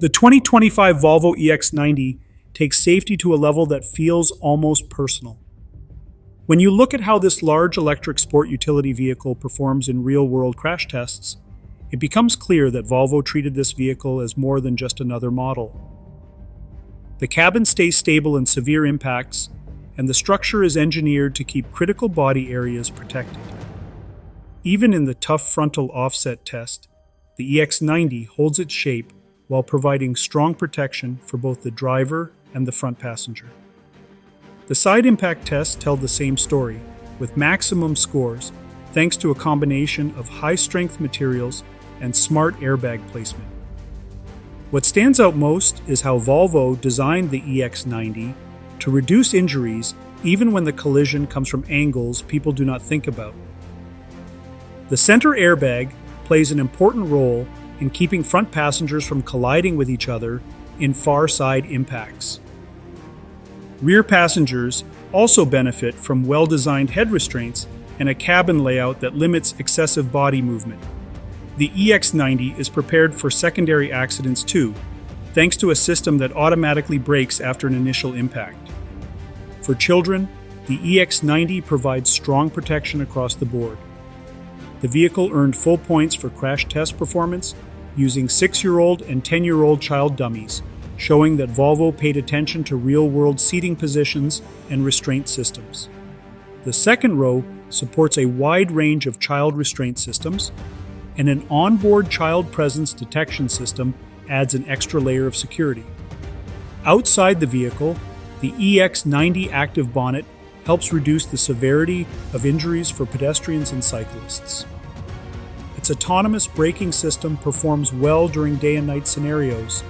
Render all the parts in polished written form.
The 2025 Volvo EX90 takes safety to a level that feels almost personal. When you look at how this large electric sport utility vehicle performs in real-world crash tests, it becomes clear that Volvo treated this vehicle as more than just another model. The cabin stays stable in severe impacts, and the structure is engineered to keep critical body areas protected. Even in the tough frontal offset test, the EX90 holds its shape while providing strong protection for both the driver and the front passenger. The side impact tests tell the same story, with maximum scores, thanks to a combination of high-strength materials and smart airbag placement. What stands out most is how Volvo designed the EX90 to reduce injuries even when the collision comes from angles people do not think about. The center airbag plays an important role in keeping front passengers from colliding with each other in far side impacts. Rear passengers also benefit from well-designed head restraints and a cabin layout that limits excessive body movement. The EX90 is prepared for secondary accidents too, thanks to a system that automatically brakes after an initial impact. For children, the EX90 provides strong protection across the board. The vehicle earned full points for crash test performance using 6-year-old and 10-year-old child dummies, showing that Volvo paid attention to real-world seating positions and restraint systems. The second row supports a wide range of child restraint systems, and an onboard child presence detection system adds an extra layer of security. Outside the vehicle, the EX90 active bonnet helps reduce the severity of injuries for pedestrians and cyclists. Its autonomous braking system performs well during day and night scenarios,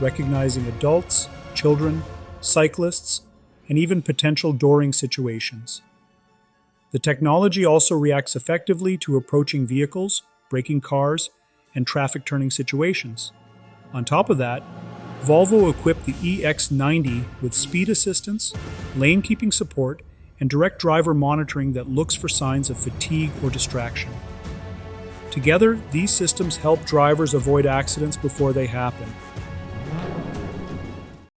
recognizing adults, children, cyclists, and even potential dooring situations. The technology also reacts effectively to approaching vehicles, braking cars, and traffic turning situations. On top of that, Volvo equipped the EX90 with speed assistance, lane keeping support, and direct driver monitoring that looks for signs of fatigue or distraction. Together, these systems help drivers avoid accidents before they happen,